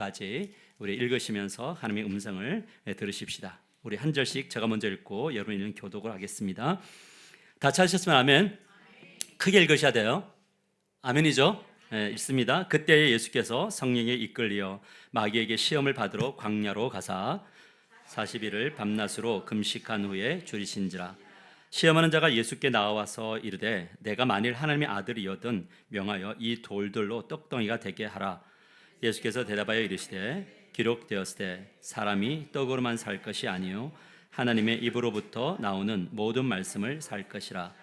까지 우리 읽으시면서 하나님의 음성을 들으십시다. 우리 한 절씩 제가 먼저 읽고 여러분은 교독을 하겠습니다. 다 찾으셨으면 아멘. 크게 읽으셔야 돼요. 아멘이죠? 읽습니다. 그때 예수께서 성령에 이끌려 마귀에게 시험을 받으러 광야로 가사 40일을 밤낮으로 금식한 후에 줄이신지라. 시험하는 자가 예수께 나와서 이르되 내가 만일 하나님의 아들이거든 명하여 이 돌들로 떡덩이가 되게 하라. 예수께서 대답하여 이르시되 기록되었으되 사람이 떡으로만 살 것이 아니요 하나님의 입으로부터 나오는 모든 말씀을 살 것이라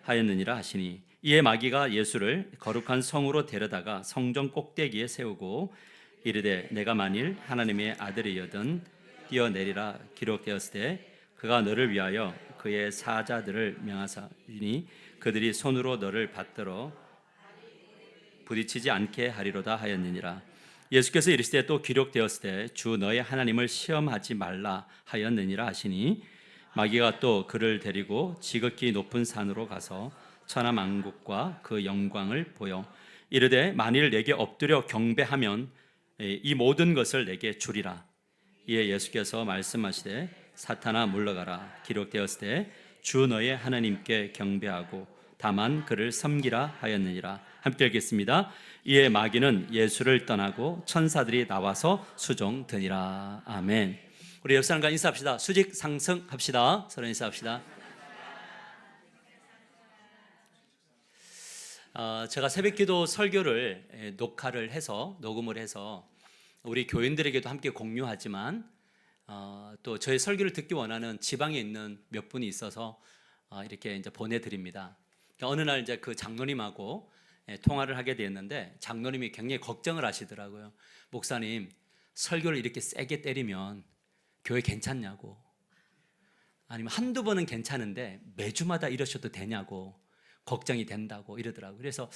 하였느니라 하시니, 이에 마귀가 예수를 거룩한 성으로 데려다가 성전 꼭대기에 세우고 이르되 내가 만일 하나님의 아들이거든 뛰어내리라. 기록되었으되 그가 너를 위하여 그의 사자들을 명하사니 그들이 손으로 너를 받들어 부딪히지 않게 하리로다 하였느니라. 예수께서 이르시되 또 기록되었으되 주 너의 하나님을 시험하지 말라 하였느니라 하시니, 마귀가 또 그를 데리고 지극히 높은 산으로 가서 천하만국과 그 영광을 보여 이르되 만일 내게 엎드려 경배하면 이 모든 것을 내게 주리라. 이에 예수께서 말씀하시되 사탄아 물러가라. 기록되었으되 주 너의 하나님께 경배하고 다만 그를 섬기라 하였느니라. 함께 읽겠습니다. 이에 마귀는 예수를 떠나고 천사들이 나와서 수종드니라. 아멘. 우리 옆 사람과 인사합시다. 수직 상승합시다. 서로 인사합시다. 제가 새벽기도 설교를 녹음을 해서 우리 교인들에게도 함께 공유하지만 또 저의 설교를 듣기 원하는 지방에 있는 몇 분이 있어서 이렇게 이제 보내드립니다. 어느 날 이제 그 장로님하고 통화를 하게 되었는데 장로님이 굉장히 걱정을 하시더라고요. 목사님, 설교를 이렇게 세게 때리면 교회 괜찮냐고, 아니면 한두 번은 괜찮은데 매주마다 이러셔도 되냐고 걱정이 된다고 이러더라고요. 그래서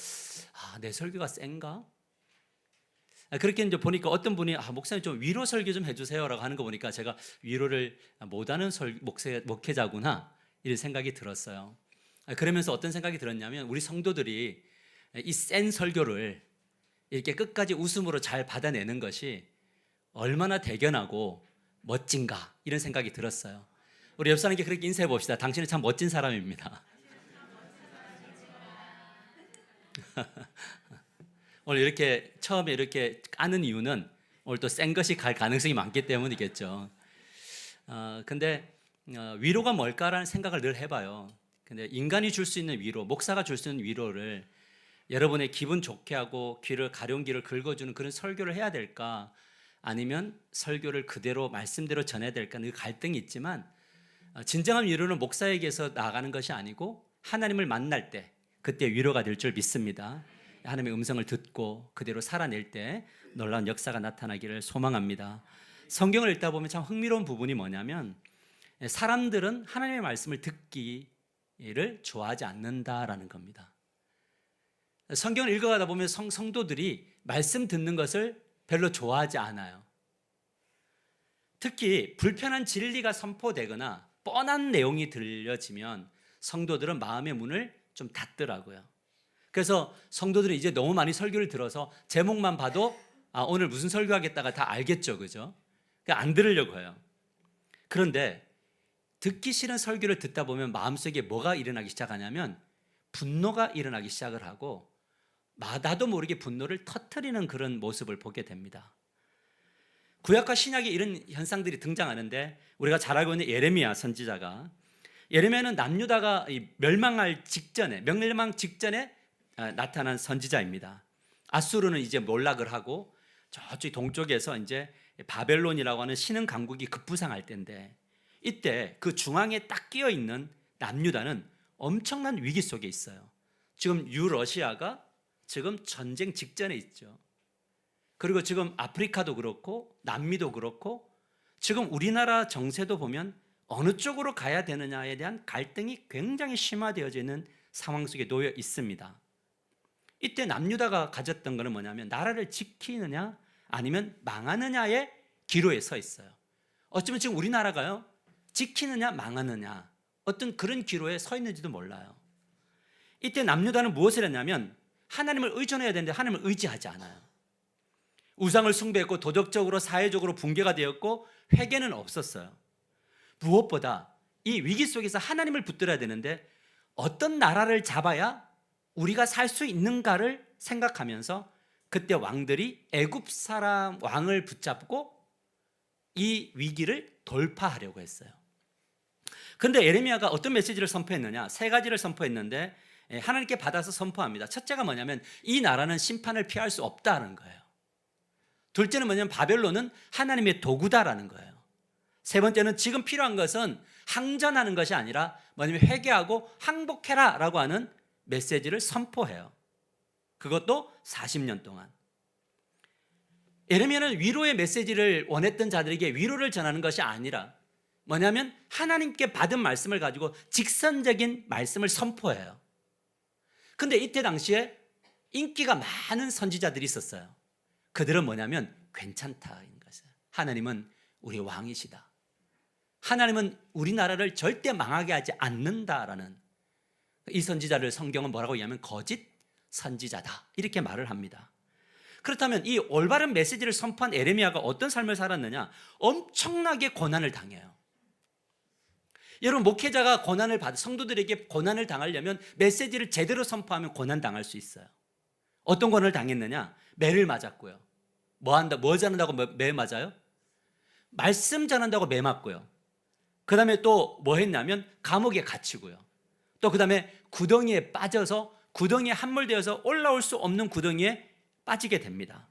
내 설교가 센가? 그렇게 이제 보니까 어떤 분이 목사님 좀 위로 설교 좀 해주세요라고 하는 거 보니까 제가 위로를 못하는 목회자구나 이런 생각이 들었어요. 그러면서 어떤 생각이 들었냐면, 우리 성도들이 이 센 설교를 이렇게 끝까지 웃음으로 잘 받아내는 것이 얼마나 대견하고 멋진가 이런 생각이 들었어요. 우리 옆 사람에게 그렇게 인사해 봅시다. 당신은 참 멋진 사람입니다. 오늘 이렇게 처음에 이렇게 까는 이유는 오늘 또 센 것이 갈 가능성이 많기 때문이겠죠. 근데 위로가 뭘까라는 생각을 늘 해봐요. 근데 인간이 줄 수 있는 위로, 목사가 줄 수 있는 위로를 여러분의 기분 좋게 하고 귀를 가룡귀를 긁어주는 그런 설교를 해야 될까, 아니면 설교를 그대로 말씀대로 전해야 될까, 그 갈등이 있지만 진정한 위로는 목사에게서 나아가는 것이 아니고 하나님을 만날 때 그때 위로가 될 줄 믿습니다. 하나님의 음성을 듣고 그대로 살아낼 때 놀라운 역사가 나타나기를 소망합니다. 성경을 읽다 보면 참 흥미로운 부분이 뭐냐면, 사람들은 하나님의 말씀을 듣기를 좋아하지 않는다라는 겁니다. 성경을 읽어가다 보면 성도들이 말씀 듣는 것을 별로 좋아하지 않아요. 특히 불편한 진리가 선포되거나 뻔한 내용이 들려지면 성도들은 마음의 문을 좀 닫더라고요. 그래서 성도들이 이제 너무 많이 설교를 들어서 제목만 봐도 오늘 무슨 설교하겠다가 다 알겠죠, 그죠? 그러니까 안 들으려고 해요. 그런데 듣기 싫은 설교를 듣다 보면 마음속에 뭐가 일어나기 시작하냐면 분노가 일어나기 시작을 하고 나도 모르게 분노를 터뜨리는 그런 모습을 보게 됩니다. 구약과 신약에 이런 현상들이 등장하는데, 우리가 잘 알고 있는 예레미야 선지자가, 예레미야는 남유다가 멸망 직전에 나타난 선지자입니다. 아수르는 이제 몰락을 하고 저쪽 동쪽에서 이제 바벨론이라고 하는 신흥 강국이 급부상할 때인데, 이때 그 중앙에 딱 끼어 있는 남유다는 엄청난 위기 속에 있어요. 지금 유러시아가 지금 전쟁 직전에 있죠. 그리고 지금 아프리카도 그렇고 남미도 그렇고 지금 우리나라 정세도 보면 어느 쪽으로 가야 되느냐에 대한 갈등이 굉장히 심화되어져 있는 상황 속에 놓여 있습니다. 이때 남유다가 가졌던 것은 뭐냐면, 나라를 지키느냐 아니면 망하느냐의 기로에 서 있어요. 어쩌면 지금 우리나라가요, 지키느냐 망하느냐 어떤 그런 기로에 서 있는지도 몰라요. 이때 남유다는 무엇을 했냐면 하나님을 의존해야 되는데 하나님을 의지하지 않아요. 우상을 숭배했고 도덕적으로 사회적으로 붕괴가 되었고 회개는 없었어요. 무엇보다 이 위기 속에서 하나님을 붙들어야 되는데 어떤 나라를 잡아야 우리가 살 수 있는가를 생각하면서 그때 왕들이 애굽 사람 왕을 붙잡고 이 위기를 돌파하려고 했어요. 그런데 예레미야가 어떤 메시지를 선포했느냐? 세 가지를 선포했는데 하나님께 받아서 선포합니다. 첫째가 뭐냐면 이 나라는 심판을 피할 수 없다는 거예요. 둘째는 뭐냐면 바벨론은 하나님의 도구다라는 거예요. 세 번째는 지금 필요한 것은 항전하는 것이 아니라 뭐냐면 회개하고 항복해라 라고 하는 메시지를 선포해요. 그것도 40년 동안. 예레미야는 위로의 메시지를 원했던 자들에게 위로를 전하는 것이 아니라 뭐냐면 하나님께 받은 말씀을 가지고 직선적인 말씀을 선포해요. 근데 이때 당시에 인기가 많은 선지자들이 있었어요. 그들은 뭐냐면 괜찮다인 것이에요. 하나님은 우리 왕이시다. 하나님은 우리나라를 절대 망하게 하지 않는다라는, 이 선지자를 성경은 뭐라고 얘기하면 거짓 선지자다 이렇게 말을 합니다. 그렇다면 이 올바른 메시지를 선포한 예레미야가 어떤 삶을 살았느냐? 엄청나게 고난을 당해요. 여러분, 목회자가 고난을 받아 성도들에게 고난을 당하려면 메시지를 제대로 선포하면 고난 당할 수 있어요. 어떤 고난을 당했느냐? 매를 맞았고요. 뭐 전한다고 매 맞아요? 말씀 전한다고 매 맞고요. 그 다음에 또 뭐 했냐면 감옥에 갇히고요. 또 그 다음에 구덩이에 빠져서 구덩이에 함몰되어서 올라올 수 없는 구덩이에 빠지게 됩니다.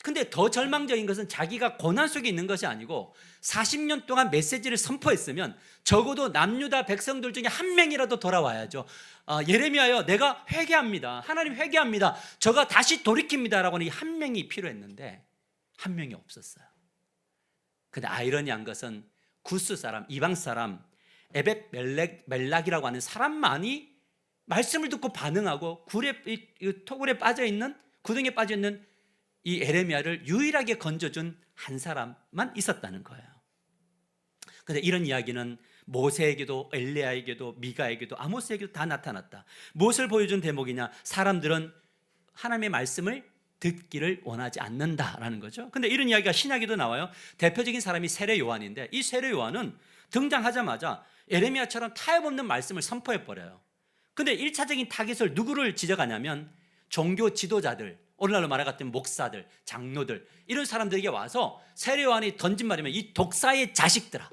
근데 더 절망적인 것은 자기가 고난 속에 있는 것이 아니고 40년 동안 메시지를 선포했으면 적어도 남유다 백성들 중에 한 명이라도 돌아와야죠. 예레미야여, 내가 회개합니다. 하나님 회개합니다. 저가 다시 돌이킵니다. 라고 하는 이 한 명이 필요했는데 한 명이 없었어요. 근데 아이러니한 것은 구스 사람, 이방 사람, 에벳 멜락이라고 하는 사람만이 말씀을 듣고 반응하고 토굴에 빠져있는, 구덩이에 빠져있는 이 예레미야를 유일하게 건져준 한 사람만 있었다는 거예요. 그런데 이런 이야기는 모세에게도 엘리야에게도 미가에게도 아모스에게도 다 나타났다. 무엇을 보여준 대목이냐? 사람들은 하나님의 말씀을 듣기를 원하지 않는다라는 거죠. 근데 이런 이야기가 신약에도 나와요. 대표적인 사람이 세례 요한인데 이 세례 요한은 등장하자마자 예레미야처럼 타협 없는 말씀을 선포해 버려요. 근데 1차적인 타깃을 누구를 지적하냐면 종교 지도자들, 오늘날로 말하자면 목사들, 장로들, 이런 사람들에게 와서 세례 요한이 던진 말이면 이 독사의 자식들아,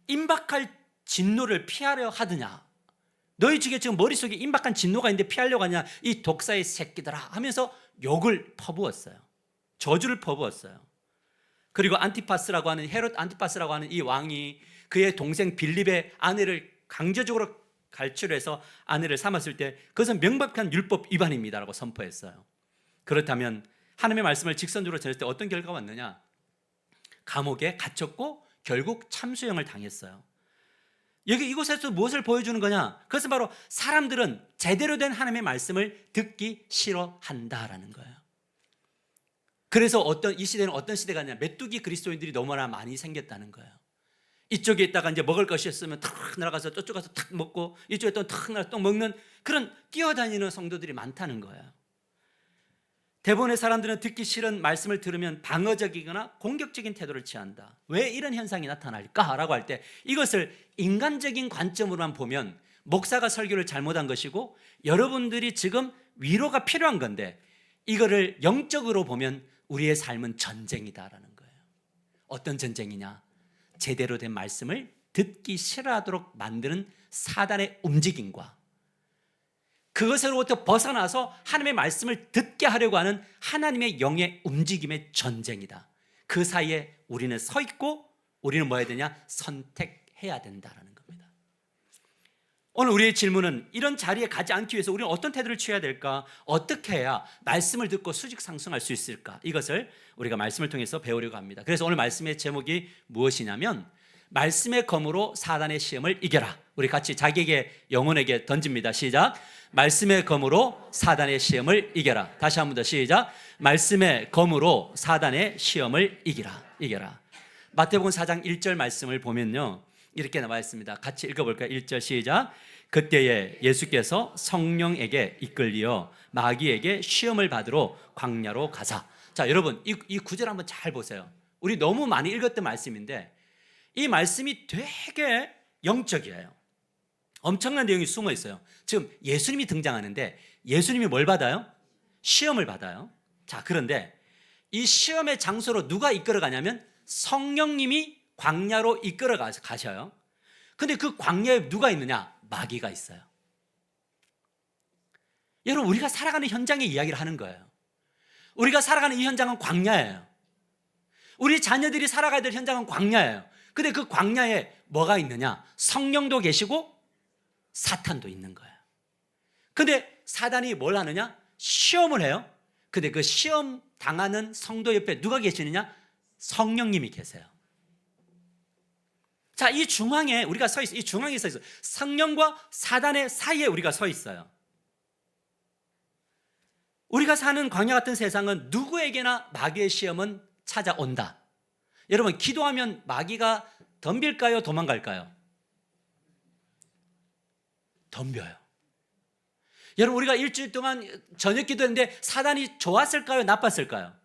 임박할 진노를 피하려 하느냐? 너희 중에 지금 머릿속에 임박한 진노가 있는데 피하려고 하냐? 이 독사의 새끼들아 하면서 욕을 퍼부었어요. 저주를 퍼부었어요. 그리고 안티파스라고 하는, 헤롯 안티파스라고 하는 이 왕이 그의 동생 빌립의 아내를 강제적으로 갈취해서 아내를 삼았을 때 그것은 명백한 율법 위반입니다라고 선포했어요. 그렇다면 하나님의 말씀을 직선적으로 전했을 때 어떤 결과가 왔느냐? 감옥에 갇혔고 결국 참수형을 당했어요. 여기 이곳에서 무엇을 보여주는 거냐? 그것은 바로 사람들은 제대로 된 하나님의 말씀을 듣기 싫어한다라는 거예요. 그래서 이 시대는 어떤 시대가 아니라 메뚜기 그리스도인들이 너무나 많이 생겼다는 거예요. 이쪽에 있다가 이제 먹을 것이 있으면 탁 날아가서 저쪽 가서 탁 먹고, 이쪽에 또 탁 날아 또 먹는 그런 뛰어다니는 성도들이 많다는 거예요. 대부분의 사람들은 듣기 싫은 말씀을 들으면 방어적이거나 공격적인 태도를 취한다. 왜 이런 현상이 나타날까라고 할 때 이것을 인간적인 관점으로만 보면 목사가 설교를 잘못한 것이고 여러분들이 지금 위로가 필요한 건데, 이거를 영적으로 보면 우리의 삶은 전쟁이다라는 거예요. 어떤 전쟁이냐? 제대로 된 말씀을 듣기 싫어하도록 만드는 사단의 움직임과 그것으로부터 벗어나서 하나님의 말씀을 듣게 하려고 하는 하나님의 영의 움직임의 전쟁이다. 그 사이에 우리는 서 있고 우리는 뭐 해야 되냐? 선택해야 된다라는 겁니다. 오늘 우리의 질문은 이런 자리에 가지 않기 위해서 우리는 어떤 태도를 취해야 될까? 어떻게 해야 말씀을 듣고 수직상승할 수 있을까? 이것을 우리가 말씀을 통해서 배우려고 합니다. 그래서 오늘 말씀의 제목이 무엇이냐면 말씀의 검으로 사단의 시험을 이겨라. 우리 같이 자기에게, 영혼에게 던집니다. 시작. 말씀의 검으로 사단의 시험을 이겨라. 다시 한 번 더 시작. 말씀의 검으로 사단의 시험을 이겨라. 마태복음 4장 1절 말씀을 보면요, 이렇게 나와 있습니다. 같이 읽어볼까요? 1절 시작. 그때에 예수께서 성령에게 이끌리어 마귀에게 시험을 받으러 광야로 가자. 자, 여러분 이 구절 한번 잘 보세요. 우리 너무 많이 읽었던 말씀인데 이 말씀이 되게 영적이에요. 엄청난 내용이 숨어 있어요. 지금 예수님이 등장하는데 예수님이 뭘 받아요? 시험을 받아요. 자, 그런데 이 시험의 장소로 누가 이끌어 가냐면 성령님이 광야로 이끌어 가셔요. 근데 그 광야에 누가 있느냐? 마귀가 있어요. 여러분, 우리가 살아가는 현장의 이야기를 하는 거예요. 우리가 살아가는 이 현장은 광야예요. 우리 자녀들이 살아가야 될 현장은 광야예요. 근데 그 광야에 뭐가 있느냐? 성령도 계시고 사탄도 있는 거예요. 근데 사단이 뭘 하느냐? 시험을 해요. 근데 그 시험 당하는 성도 옆에 누가 계시느냐? 성령님이 계세요. 자, 이 중앙에 우리가 서 있어요. 이 중앙에 서 있어요. 성령과 사단의 사이에 우리가 서 있어요. 우리가 사는 광야 같은 세상은 누구에게나 마귀의 시험은 찾아온다. 여러분, 기도하면 마귀가 덤빌까요? 도망갈까요? 덤벼요. 여러분, 우리가 일주일 동안 저녁 기도했는데 사단이 좋았을까요? 나빴을까요?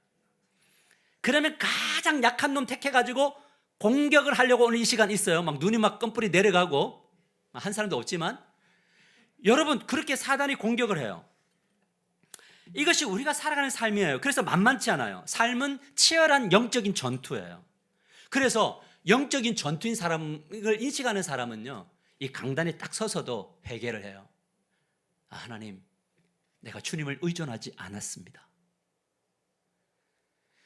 그러면 가장 약한 놈 택해가지고 공격을 하려고 오는 이 시간 있어요. 막 눈이 막 껌뿔이 내려가고, 한 사람도 없지만 여러분, 그렇게 사단이 공격을 해요. 이것이 우리가 살아가는 삶이에요. 그래서 만만치 않아요. 삶은 치열한 영적인 전투예요. 그래서 영적인 전투인 사람을 인식하는 사람은요, 이 강단에 딱 서서도 회개를 해요. 아, 하나님, 내가 주님을 의존하지 않았습니다.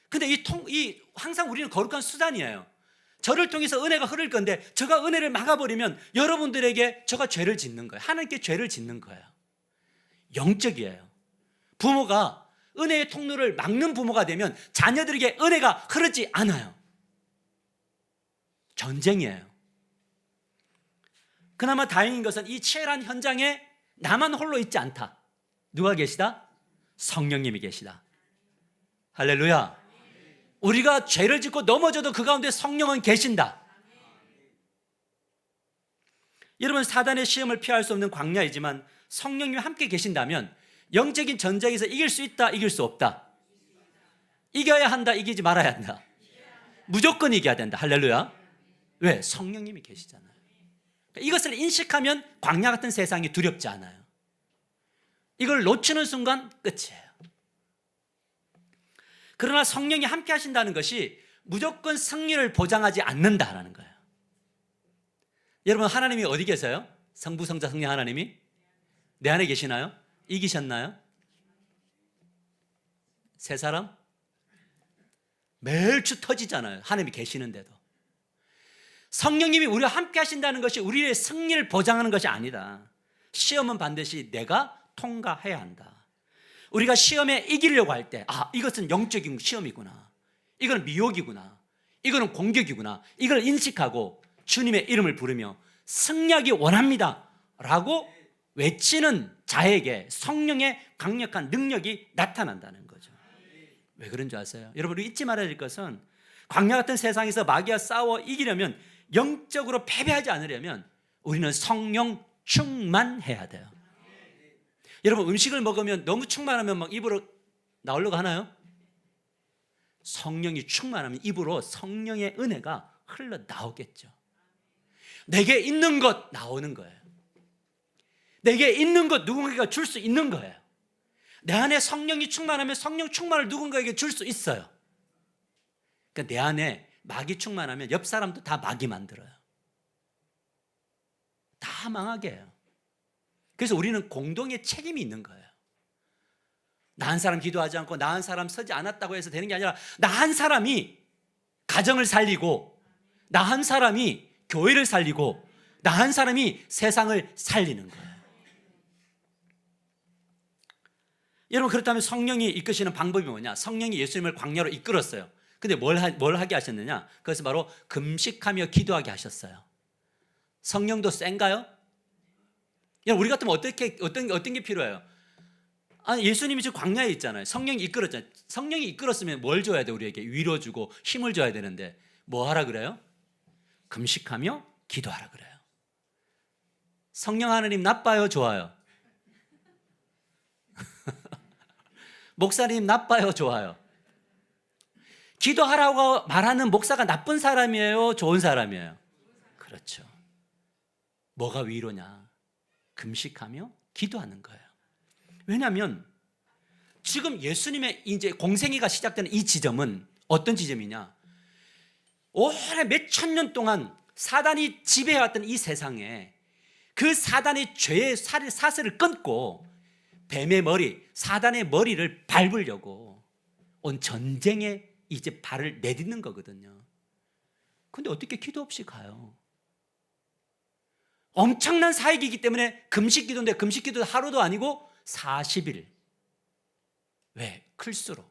근데 항상 우리는 거룩한 수단이에요. 저를 통해서 은혜가 흐를 건데 저가 은혜를 막아버리면 여러분들에게 저가 죄를 짓는 거예요. 하나님께 죄를 짓는 거예요. 영적이에요. 부모가 은혜의 통로를 막는 부모가 되면 자녀들에게 은혜가 흐르지 않아요. 전쟁이에요. 그나마 다행인 것은 이 치열한 현장에 나만 홀로 있지 않다. 누가 계시다? 성령님이 계시다. 할렐루야. 우리가 죄를 짓고 넘어져도 그 가운데 성령은 계신다. 여러분, 사단의 시험을 피할 수 없는 광야이지만 성령님이 함께 계신다면 영적인 전쟁에서 이길 수 있다, 이길 수 없다? 이겨야 한다, 이기지 말아야 한다? 무조건 이겨야 된다. 할렐루야. 왜? 성령님이 계시잖아요. 이것을 인식하면 광야 같은 세상이 두렵지 않아요. 이걸 놓치는 순간 끝이에요. 그러나 성령이 함께 하신다는 것이 무조건 승리를 보장하지 않는다라는 거예요. 여러분, 하나님이 어디 계세요? 성부, 성자, 성령 하나님이 내 안에 계시나요? 이기셨나요? 세 사람? 매일 주 터지잖아요. 하나님이 계시는데도. 성령님이 우리와 함께 하신다는 것이 우리의 승리를 보장하는 것이 아니다. 시험은 반드시 내가 통과해야 한다. 우리가 시험에 이기려고 할 때, 아, 이것은 영적인 시험이구나, 이건 미혹이구나, 이거는 공격이구나, 이걸 인식하고 주님의 이름을 부르며 승리하기 원합니다 라고 외치는 자에게 성령의 강력한 능력이 나타난다는 거죠. 왜 그런 줄 아세요? 여러분, 우리 잊지 말아야 될 것은 광야 같은 세상에서 마귀와 싸워 이기려면, 영적으로 패배하지 않으려면 우리는 성령 충만해야 돼요. 여러분, 음식을 먹으면 너무 충만하면 막 입으로 나오려고 하나요? 성령이 충만하면 입으로 성령의 은혜가 흘러나오겠죠. 내게 있는 것 나오는 거예요. 내게 있는 것 누군가가 줄 수 있는 거예요. 내 안에 성령이 충만하면 성령 충만을 누군가에게 줄 수 있어요. 그러니까 내 안에 마귀 충만하면 옆 사람도 다 마귀 만들어요. 다 망하게 해요. 그래서 우리는 공동의 책임이 있는 거예요. 나 한 사람 기도하지 않고 나 한 사람 서지 않았다고 해서 되는 게 아니라, 나 한 사람이 가정을 살리고, 나 한 사람이 교회를 살리고, 나 한 사람이 세상을 살리는 거예요. 여러분, 그렇다면 성령이 이끄시는 방법이 뭐냐? 성령이 예수님을 광야로 이끌었어요. 근데 뭘 하게 하셨느냐? 그것은 바로 금식하며 기도하게 하셨어요. 성령도 센가요? 우리 같으면 어떤 게 필요해요? 아니, 예수님이 지금 광야에 있잖아요. 성령이 이끌었잖아요. 성령이 이끌었으면 뭘 줘야 돼? 우리에게 위로 주고 힘을 줘야 되는데 뭐 하라 그래요? 금식하며 기도하라 그래요. 성령 하나님 나빠요? 좋아요? 목사님 나빠요, 좋아요? 기도하라고 말하는 목사가 나쁜 사람이에요, 좋은 사람이에요? 그렇죠. 뭐가 위로냐? 금식하며 기도하는 거예요. 왜냐하면 지금 예수님의 이제 공생애가 시작되는 이 지점은 어떤 지점이냐? 오래 몇천 년 동안 사단이 지배해왔던 이 세상에 그 사단의 죄의 사슬을 끊고 뱀의 머리, 사단의 머리를 밟으려고 온 전쟁에 이제 발을 내딛는 거거든요. 근데 어떻게 기도 없이 가요? 엄청난 사역이기 때문에 금식기도인데 금식기도 하루도 아니고 40일. 왜? 클수록.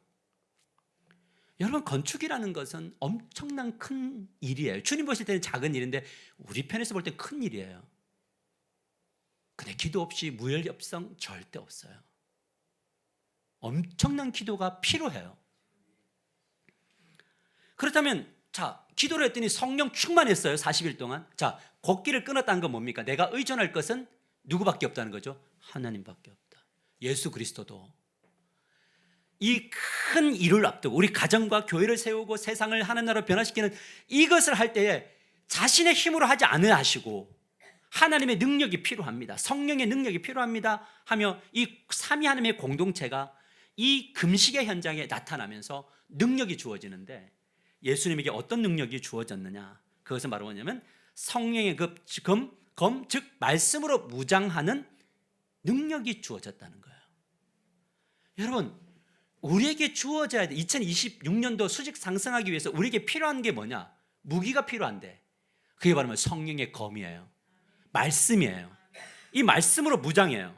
여러분, 건축이라는 것은 엄청난 큰 일이에요. 주님 보실 때는 작은 일인데 우리 편에서 볼 땐 큰 일이에요. 근데 기도 없이 무혈협성 절대 없어요. 엄청난 기도가 필요해요. 그렇다면 자, 기도를 했더니 성령 충만했어요. 40일 동안. 자, 걷기를 끊었다는 건 뭡니까? 내가 의존할 것은 누구밖에 없다는 거죠? 하나님밖에 없다. 예수 그리스도도 이 큰 일을 앞두고 우리 가정과 교회를 세우고 세상을 하는 나라로 변화시키는 이것을 할 때에 자신의 힘으로 하지 않으 하시고 하나님의 능력이 필요합니다. 성령의 능력이 필요합니다 하며 이 삼위 하나님의 공동체가 이 금식의 현장에 나타나면서 능력이 주어지는데 예수님에게 어떤 능력이 주어졌느냐? 그것은 바로 뭐냐면 성령의 즉 말씀으로 무장하는 능력이 주어졌다는 거예요. 여러분, 우리에게 주어져야 돼. 2026년도 수직 상승하기 위해서 우리에게 필요한 게 뭐냐? 무기가 필요한데 그게 바로 성령의 검이에요. 말씀이에요. 이 말씀으로 무장해요.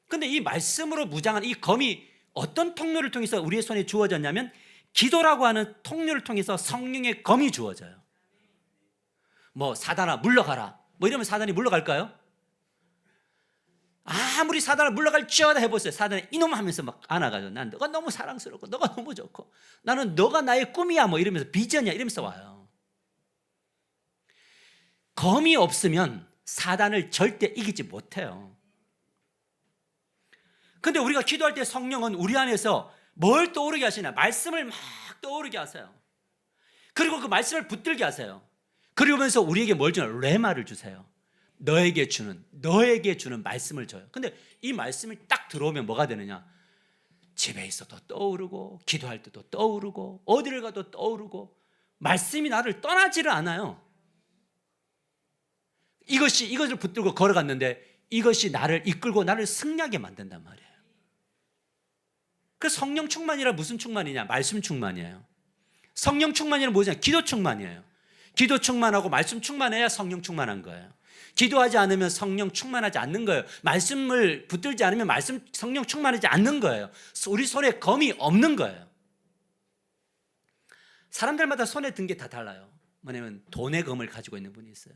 근데 이 말씀으로 무장한 이 검이 어떤 통로를 통해서 우리의 손에 주어졌냐면 기도라고 하는 통로를 통해서 성령의 검이 주어져요. 뭐 사단아 물러가라 뭐 이러면 사단이 물러갈까요? 아무리 사단을 물러갈지어다 해보세요. 사단이 이놈 하면서 막 안아가지고 난 너가 너무 사랑스럽고 너가 너무 좋고 나는 너가 나의 꿈이야 뭐 이러면서 비전이야 이러면서 와요. 검이 없으면 사단을 절대 이기지 못해요. 근데 우리가 기도할 때 성령은 우리 안에서 뭘 떠오르게 하시나? 말씀을 막 떠오르게 하세요. 그리고 그 말씀을 붙들게 하세요. 그러면서 우리에게 뭘 주나? 레마를 주세요. 너에게 주는 말씀을 줘요. 근데 이 말씀이 딱 들어오면 뭐가 되느냐? 집에 있어도 떠오르고 기도할 때도 떠오르고 어디를 가도 떠오르고 말씀이 나를 떠나지를 않아요. 이것을 붙들고 걸어갔는데 이것이 나를 이끌고 나를 승리하게 만든단 말이에요. 그 성령 충만이라 무슨 충만이냐? 말씀 충만이에요. 성령 충만이란 뭐냐? 기도 충만이에요. 기도 충만하고 말씀 충만해야 성령 충만한 거예요. 기도하지 않으면 성령 충만하지 않는 거예요. 말씀을 붙들지 않으면 성령 충만하지 않는 거예요. 우리 손에 검이 없는 거예요. 사람들마다 손에 든 게 다 달라요. 뭐냐면 돈의 검을 가지고 있는 분이 있어요.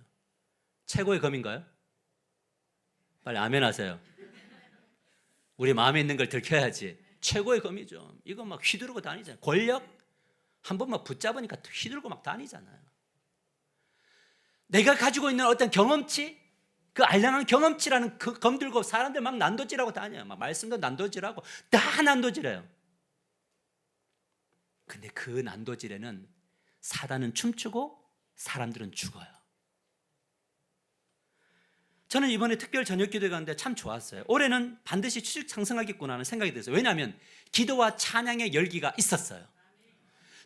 최고의 검인가요? 빨리 아멘 하세요. 우리 마음에 있는 걸 들켜야지. 최고의 검이죠. 이거 막 휘두르고 다니잖아요. 권력 한 번만 붙잡으니까 휘두르고 막 다니잖아요. 내가 가지고 있는 어떤 경험치, 그 알량한 경험치라는 그 검 들고 사람들 막 난도질하고 다녀요. 막 말씀도 난도질하고 다 난도질해요. 근데 그 난도질에는 사단은 춤추고 사람들은 죽어요. 저는 이번에 특별 저녁 기도에 갔는데 참 좋았어요. 올해는 반드시 수직 상승하겠구나 하는 생각이 들었어요. 왜냐하면 기도와 찬양의 열기가 있었어요.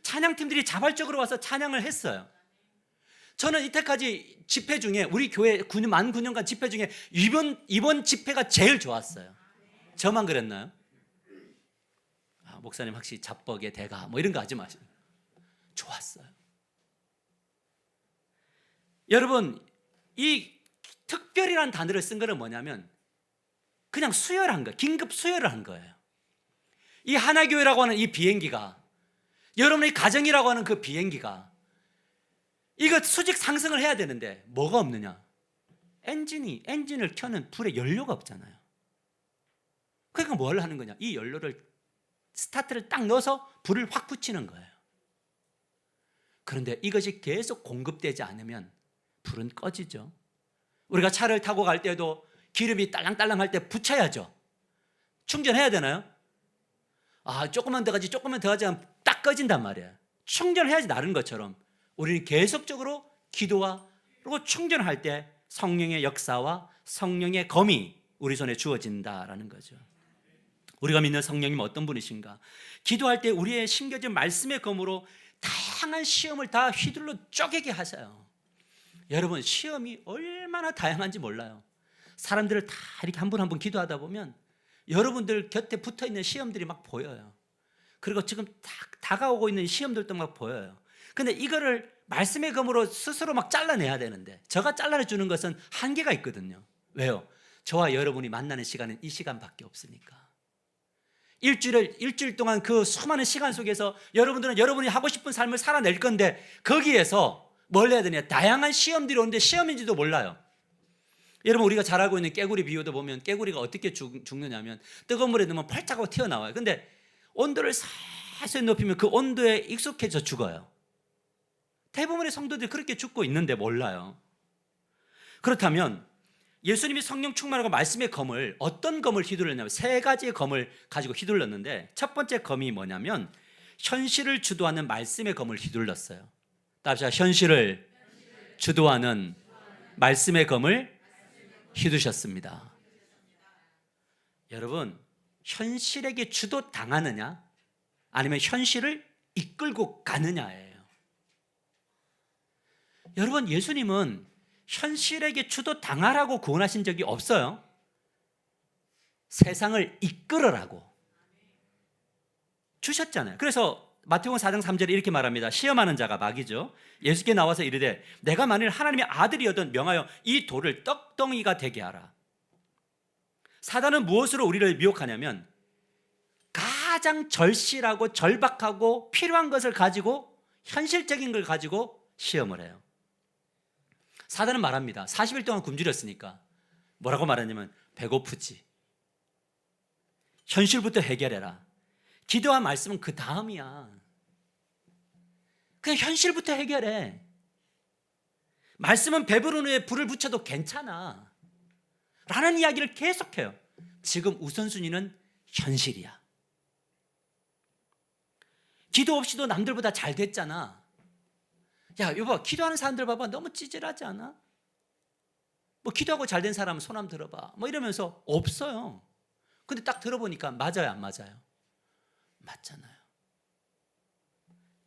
찬양팀들이 자발적으로 와서 찬양을 했어요. 저는 이때까지 집회 중에 우리 교회 만 9년간 집회 중에 이번 집회가 제일 좋았어요. 저만 그랬나요? 목사님 확실히 잡벅의 대가 뭐 이런 거 하지 마시고 좋았어요. 여러분, 이 특별이라는 단어를 쓴 거는 뭐냐면 그냥 수혈한 거예요. 긴급 수혈을 한 거예요. 이 하나교회라고 하는 이 비행기가, 여러분의 가정이라고 하는 그 비행기가 이거 수직 상승을 해야 되는데 뭐가 없느냐? 엔진을 켜는 불에 연료가 없잖아요. 그러니까 뭘 하는 거냐? 이 연료를 스타트를 딱 넣어서 불을 확 붙이는 거예요. 그런데 이것이 계속 공급되지 않으면 불은 꺼지죠. 우리가 차를 타고 갈 때도 기름이 딸랑딸랑할 때 붙여야죠. 충전해야 되나요? 조금만 더 가지, 조금만 더 가지 하면 딱 꺼진단 말이에요. 충전을 해야지 나른 것처럼 우리는 계속적으로 기도와 그리고 충전할 때 성령의 역사와 성령의 검이 우리 손에 주어진다라는 거죠. 우리가 믿는 성령님 어떤 분이신가? 기도할 때 우리의 심겨진 말씀의 검으로 다양한 시험을 다 휘둘러 쪼개게 하세요. 여러분, 시험이 얼마나 다양한지 몰라요. 사람들을 다 이렇게 한 분 한 분 기도하다 보면 여러분들 곁에 붙어있는 시험들이 막 보여요. 그리고 지금 다가오고 있는 시험들도 막 보여요. 근데 이거를 말씀의 검으로 스스로 막 잘라내야 되는데 제가 잘라내주는 것은 한계가 있거든요. 왜요? 저와 여러분이 만나는 시간은 이 시간밖에 없으니까. 일주일 동안 그 수많은 시간 속에서 여러분들은 여러분이 하고 싶은 삶을 살아낼 건데 거기에서 뭘 해야 되냐? 다양한 시험들이 오는데 시험인지도 몰라요. 여러분, 우리가 잘 알고 있는 깨구리 비유도 보면 깨구리가 어떻게 죽느냐면 뜨거운 물에 넣으면 펄짝 하고 튀어나와요. 근데 온도를 살살 높이면 그 온도에 익숙해져 죽어요. 대부분의 성도들이 그렇게 죽고 있는데 몰라요. 그렇다면 예수님이 성령 충만하고 말씀의 검을, 어떤 검을 휘둘렀냐면 세 가지의 검을 가지고 휘둘렀는데 첫 번째 검이 뭐냐면 현실을 주도하는 말씀의 검을 휘둘렀어요. 따라서 현실을 주도하는 말씀의 검을 휘두셨습니다. 여러분, 현실에게 주도 당하느냐 아니면 현실을 이끌고 가느냐예요. 여러분, 예수님은 현실에게 주도 당하라고 구원하신 적이 없어요. 세상을 이끌어라고 주셨잖아요. 그래서 마태복음 4장 3절에 이렇게 말합니다. 시험하는 자가 마귀죠. 예수께 나와서 이르되 내가 만일 하나님의 아들이어든 명하여 이 돌을 떡덩이가 되게 하라. 사단은 무엇으로 우리를 미혹하냐면 가장 절실하고 절박하고 필요한 것을 가지고 현실적인 걸 가지고 시험을 해요. 사단은 말합니다. 40일 동안 굶주렸으니까 뭐라고 말하냐면 배고프지. 현실부터 해결해라. 기도와 말씀은 그 다음이야. 그냥 현실부터 해결해. 말씀은 배부른 후에 불을 붙여도 괜찮아 라는 이야기를 계속해요. 지금 우선순위는 현실이야. 기도 없이도 남들보다 잘 됐잖아. 야, 여보, 기도하는 사람들 봐봐. 너무 찌질하지 않아? 뭐 기도하고 잘 된 사람은 손 한번 들어봐. 뭐 이러면서 없어요. 근데 딱 들어보니까 맞아요, 안 맞아요? 맞잖아요.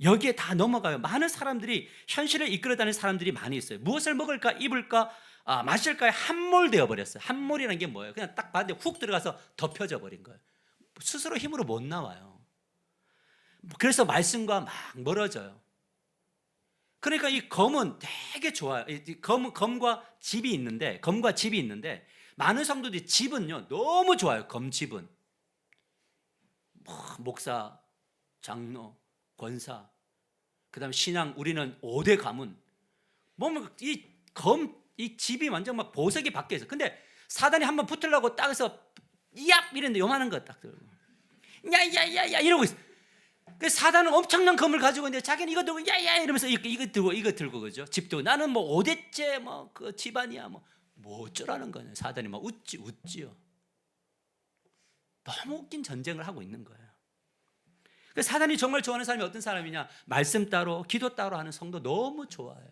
여기에 다 넘어가요. 많은 사람들이 현실을 이끌어다니는 사람들이 많이 있어요. 무엇을 먹을까, 입을까, 마실까에 함몰되어 버렸어요. 함몰이라는 게 뭐예요? 그냥 딱 봤는데 훅 들어가서 덮여져 버린 거예요. 스스로 힘으로 못 나와요. 그래서 말씀과 막 멀어져요. 그러니까 이 검은 되게 좋아요. 검과 집이 있는데 많은 성도들이 집은요 너무 좋아요. 검집은 목사, 장로, 권사, 그다음에 신앙, 우리는 5대 가문. 보면 이 집이 완전 막 보석이 박혀 있어. 근데 사단이 한번 붙으려고 딱 해서 얍 이랬는데 요만한 거 딱 들고 야야야야 이러고 있어. 그 사단은 엄청난 검을 가지고 있는데 자기는 이거 들고 야야 이러면서 이거 들고 그죠? 집 들고 나는 뭐 5대째 뭐 그 집안이야 뭐 어쩌라는 거냐. 사단이 막 웃지요. 너무 웃긴 전쟁을 하고 있는 거예요. 그 사단이 정말 좋아하는 사람이 어떤 사람이냐? 말씀 따로 기도 따로 하는 성도 너무 좋아해요.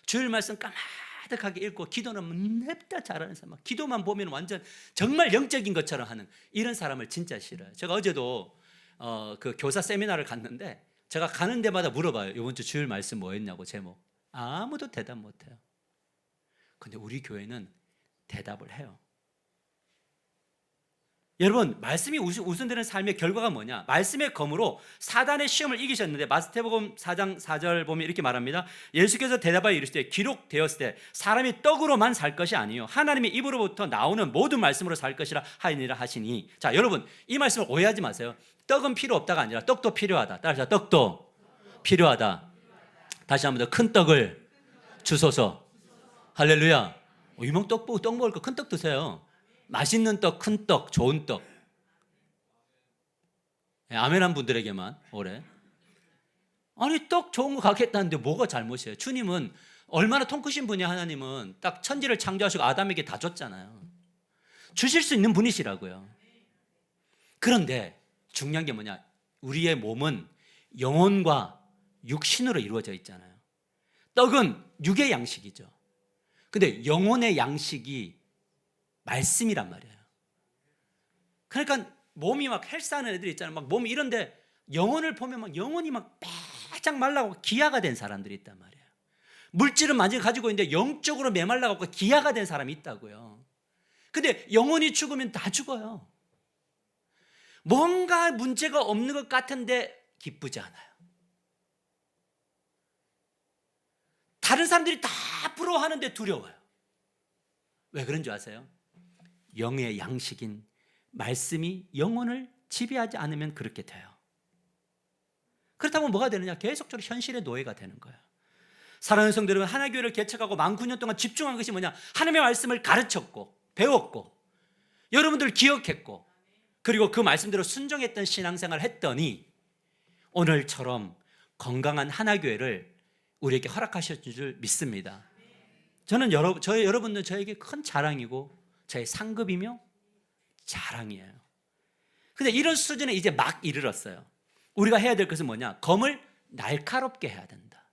주일 말씀 까마득하게 읽고 기도는 냅다 잘하는 사람, 기도만 보면 완전 정말 영적인 것처럼 하는 이런 사람을 진짜 싫어요. 제가 어제도 그 교사 세미나를 갔는데 제가 가는 데마다 물어봐요. 이번 주 주일 말씀 뭐였냐고 제목. 아무도 대답 못해요. 근데 우리 교회는 대답을 해요. 여러분, 말씀이 우선되는 삶의 결과가 뭐냐? 말씀의 검으로 사단의 시험을 이기셨는데 마태복음 4장 4절 보면 이렇게 말합니다. 예수께서 대답하여 이르시되 기록되었을 때 사람이 떡으로만 살 것이 아니요 하나님의 입으로부터 나오는 모든 말씀으로 살 것이라 하니라 하시니. 자, 여러분, 이 말씀을 오해하지 마세요. 떡은 필요 없다가 아니라 떡도 필요하다. 따라서 떡도 필요하다. 다시 한번 더 큰 떡을 주소서. 할렐루야. 이만 떡 먹을 거 큰 떡 드세요. 맛있는 떡, 큰 떡, 좋은 떡. 아멘한 분들에게만 올해. 아니 떡 좋은 거 가겠다는데 뭐가 잘못이에요? 주님은 얼마나 통 크신 분이 하나님은 딱 천지를 창조하시고 아담에게 다 줬잖아요. 주실 수 있는 분이시라고요. 그런데 중요한 게 뭐냐? 우리의 몸은 영혼과 육신으로 이루어져 있잖아요. 떡은 육의 양식이죠. 근데 영혼의 양식이 말씀이란 말이에요. 그러니까 몸이 막 헬스하는 애들 있잖아요. 막 몸이 이런데 영혼을 보면 막 영혼이 막 빼짝 말라고 기아가 된 사람들이 있단 말이에요. 물질은 많이 가지고 있는데 영적으로 메말라갖고 기아가 된 사람이 있다고요. 근데 영혼이 죽으면 다 죽어요. 뭔가 문제가 없는 것 같은데 기쁘지 않아요. 다른 사람들이 다 부러워하는데 두려워요. 왜 그런 줄 아세요? 영의 양식인 말씀이 영혼을 지배하지 않으면 그렇게 돼요. 그렇다면 뭐가 되느냐? 계속적으로 현실의 노예가 되는 거예요. 사랑하는 성도 여러분, 하나교회를 개척하고 19,년 동안 집중한 것이 뭐냐? 하나님의 말씀을 가르쳤고 배웠고 여러분들 기억했고 그리고 그 말씀대로 순종했던 신앙생활을 했더니 오늘처럼 건강한 하나교회를 우리에게 허락하셨을 줄 믿습니다. 저는 여러분들 저에게 큰 자랑이고 저의 상급이며 자랑이에요. 근데 이런 수준에 이제 막 이르렀어요. 우리가 해야 될 것은 뭐냐? 검을 날카롭게 해야 된다.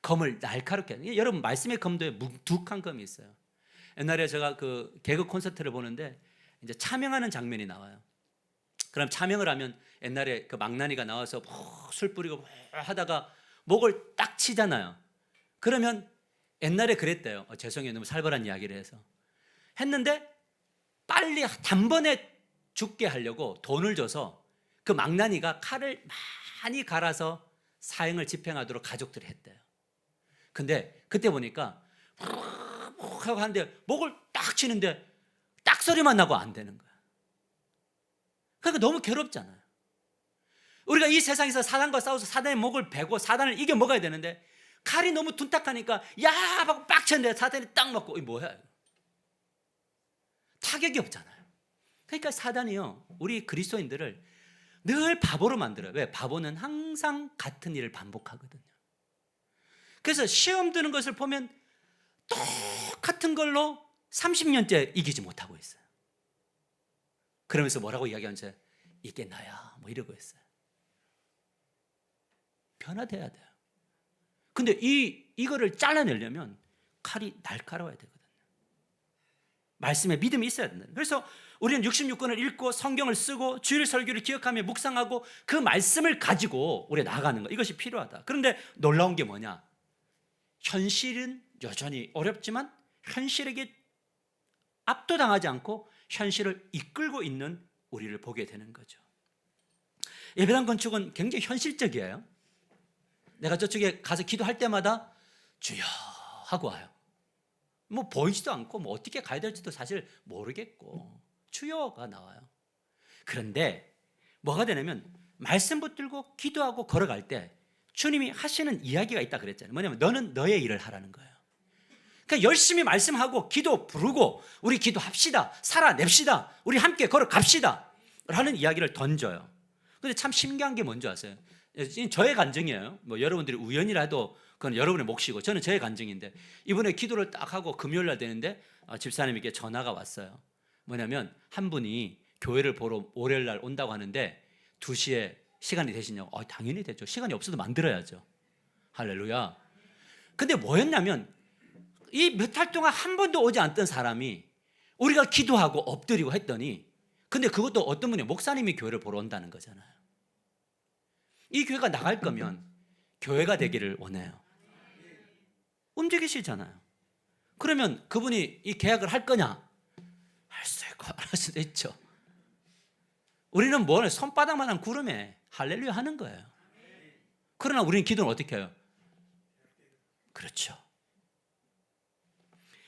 검을 날카롭게 해야 된다. 여러분 말씀의 검도에 묵직한 검이 있어요. 옛날에 제가 그 개그 콘서트를 보는데 이제 차명하는 장면이 나와요. 그럼 차명을 하면 옛날에 그 망나니가 나와서 술 뿌리고 하다가 목을 딱 치잖아요. 그러면 옛날에 그랬대요. 죄송해요. 너무 살벌한 이야기를 해서. 했는데 빨리 단번에 죽게 하려고 돈을 줘서 그 망나니가 칼을 많이 갈아서 사형을 집행하도록 가족들이 했대요. 근데 그때 보니까 하고 하는데 목을 딱 치는데 딱 소리만 나고 안 되는 거야. 그러니까 너무 괴롭잖아요. 우리가 이 세상에서 사단과 싸워서 사단의 목을 베고 사단을 이겨 먹어야 되는데 칼이 너무 둔탁하니까 야 하고 빡 쳤는데 사단이 딱 맞고 뭐야? 타격이 없잖아요. 그러니까 사단이요 우리 그리스도인들을 늘 바보로 만들어요. 왜? 바보는 항상 같은 일을 반복하거든요. 그래서 시험 드는 것을 보면 똑같은 걸로 30년째 이기지 못하고 있어요. 그러면서 뭐라고 이야기하는지 이게 나야 뭐 이러고 있어요. 변화돼야 돼요. 근데 이거를 잘라내려면 칼이 날카로워야 되거든요. 말씀에 믿음이 있어야 된다. 그래서 우리는 66권을 읽고 성경을 쓰고 주일 설교를 기억하며 묵상하고 그 말씀을 가지고 우리 나아가는 거 이것이 필요하다. 그런데 놀라운 게 뭐냐? 현실은 여전히 어렵지만 현실에게 압도당하지 않고 현실을 이끌고 있는 우리를 보게 되는 거죠. 예배당 건축은 굉장히 현실적이에요. 내가 저쪽에 가서 기도할 때마다 주여 하고 와요. 뭐 보이지도 않고 뭐 어떻게 가야 될지도 사실 모르겠고 주여가 나와요. 그런데 뭐가 되냐면 말씀 붙들고 기도하고 걸어갈 때 주님이 하시는 이야기가 있다 그랬잖아요. 뭐냐면 너는 너의 일을 하라는 거예요. 그러니까 열심히 말씀하고 기도 부르고 우리 기도합시다. 살아냅시다. 우리 함께 걸어갑시다. 라는 이야기를 던져요. 근데 참 신기한 게 뭔지 아세요? 저의 간증이에요. 뭐 여러분들이 우연이라도 그건 여러분의 몫이고 저는 저의 간증인데 이번에 기도를 딱 하고 금요일 날 되는데 집사님에게 전화가 왔어요. 뭐냐면 한 분이 교회를 보러 월요일 날 온다고 하는데 2시에 시간이 되시냐고. 당연히 되죠. 시간이 없어도 만들어야죠. 할렐루야. 근데 뭐였냐면 이 몇 달 동안 한 번도 오지 않던 사람이 우리가 기도하고 엎드리고 했더니 근데 그것도 어떤 분이 목사님이 교회를 보러 온다는 거잖아요. 이 교회가 나갈 거면 교회가 되기를 원해요. 움직이시잖아요. 그러면 그분이 이 계약을 할 거냐? 할 수 있고 안 할 수도 있죠. 우리는 뭘 손바닥만한 구름에 할렐루야 하는 거예요. 그러나 우리는 기도는 어떻게 해요? 그렇죠.